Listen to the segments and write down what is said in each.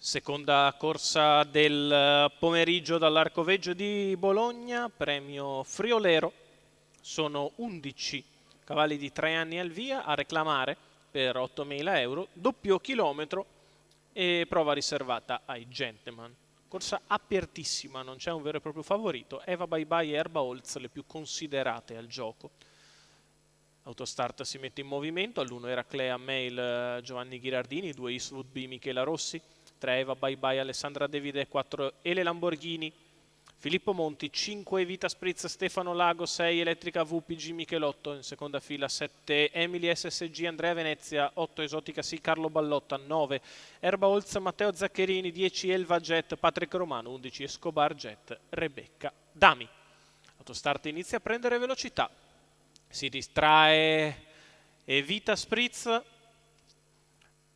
Seconda corsa del pomeriggio dall'Arcoveggio di Bologna, premio Friolero. Sono 11 cavalli di 3 anni al via a reclamare per 8.000 euro, doppio chilometro e prova riservata ai gentleman. Corsa apertissima, non c'è un vero e proprio favorito. Eva Bye Bye e Erba Holz le più considerate al gioco. Autostart si mette in movimento, all'1 Eraclea Mail Giovanni Ghirardini, 2 Eastwood B Michela Rossi, 3 Eva Bye Bye Alessandra Davide, 4 Ele Lamborghini Filippo Monti, 5 Vita Spritz Stefano Lago, 6 Elettrica VPG Michelotto, in seconda fila 7 Emily SSG Andrea Venezia, 8 Esotica Sì Carlo Ballotta, 9 Erba Holz Matteo Zaccherini, 10 Elva Jet Patrick Romano, 11 Escobar Jet Rebecca Dami. Autostart inizia a prendere velocità, si distrae Vita Spritz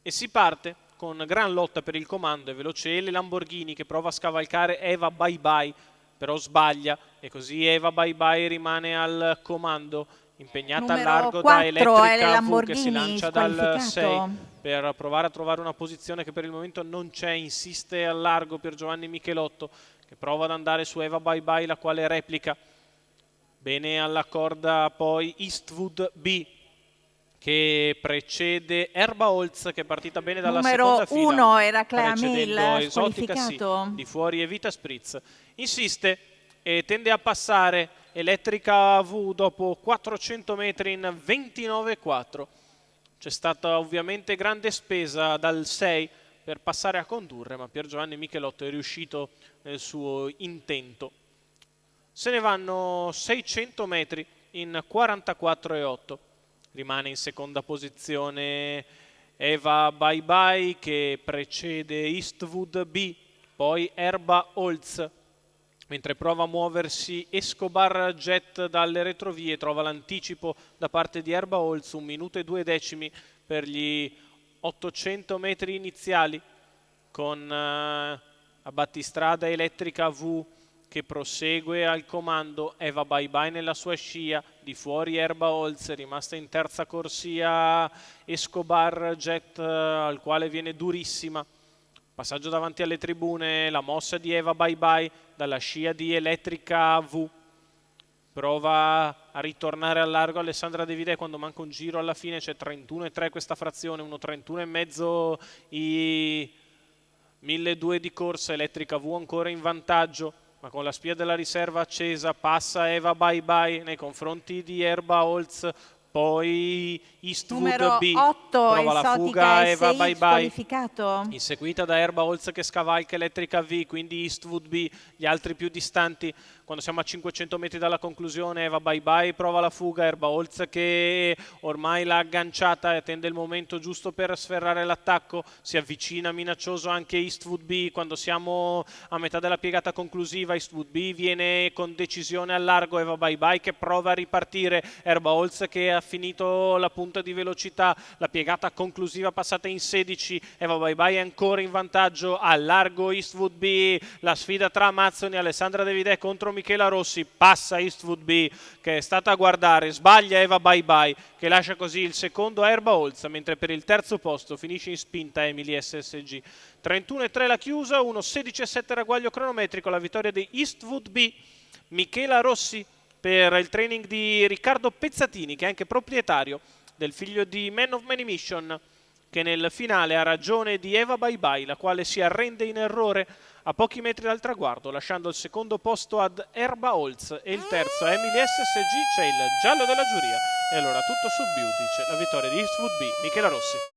e si parte con gran lotta per il comando. È veloce Ele Lamborghini che prova a scavalcare Eva Bye Bye, però sbaglia e così Eva Bye Bye rimane al comando, impegnata a largo da Elettrica V che si lancia dal 6 per provare a trovare una posizione che per il momento non c'è. Insiste al largo per Giovanni Michelotto che prova ad andare su Eva Bye Bye, la quale replica bene alla corda. Poi Eastwood B che precede Erba Holz, che è partita bene dalla seconda fila. Numero 1 Eraclea Mail, Esotica Sì, di fuori Evita Spritz. Insiste e tende a passare Elettrica V dopo 400 metri in 29,4. C'è stata ovviamente grande spesa dal 6 per passare a condurre, ma Pier Giovanni Michelotto è riuscito nel suo intento. Se ne vanno 600 metri in 44,8. Rimane in seconda posizione Eva Bye Bye che precede Eastwood B, poi Erba Holz, mentre prova a muoversi Escobar Jet dalle retrovie, trova l'anticipo da parte di Erba Holz, 1 minuto e 2 decimi per gli 800 metri iniziali, con a battistrada Elettrica V che prosegue al comando, Eva Bye Bye nella sua scia, di fuori Erba Holz, rimasta in terza corsia Escobar Jet, al quale viene durissima. Passaggio davanti alle tribune, la mossa di Eva Bye Bye dalla scia di Elettrica V. Prova a ritornare al largo Alessandra Davide quando manca un giro alla fine, c'è 31,3 questa frazione, 1,31,5 i 1.200 di corsa. Elettrica V ancora in vantaggio, ma con la spia della riserva accesa passa Eva Bye Bye nei confronti di Erba Holz, poi Eastwood B, 8, prova la fuga Eva Bye Bye, inseguita da Erba Holz che scavalca Elettrica V, quindi Eastwood B, gli altri più distanti. Quando siamo a 500 metri dalla conclusione, Eva Bye Bye prova la fuga, Erba Holz che ormai l'ha agganciata e attende il momento giusto per sferrare l'attacco. Si avvicina minaccioso anche Eastwood B. Quando siamo a metà della piegata conclusiva, Eastwood B viene con decisione al largo, Eva Bye Bye che prova a ripartire, Erba Holz che ha finito la punta di velocità, la piegata conclusiva passata in 16, Eva Bye Bye è ancora in vantaggio al largo Eastwood B. La sfida tra Mazzoni e Alessandra Davide contro Michela Rossi, passa Eastwood B che è stata a guardare, sbaglia Eva Bye Bye che lascia così il secondo a Erba Holz, mentre per il terzo posto finisce in spinta Emily SSG. 31,3 la chiusa, 1,16,7 ragguaglio cronometrico, la vittoria di Eastwood B. Michela Rossi per il training di Riccardo Pezzatini, che è anche proprietario del figlio di Man of Many Mission, che nel finale ha ragione di Eva Bye Bye, la quale si arrende in errore a pochi metri dal traguardo, lasciando il secondo posto ad Erba Holz e il terzo a Emily SSG. C'è il giallo della giuria e allora tutto su Beauty, c'è la vittoria di Eastwood B. Michela Rossi.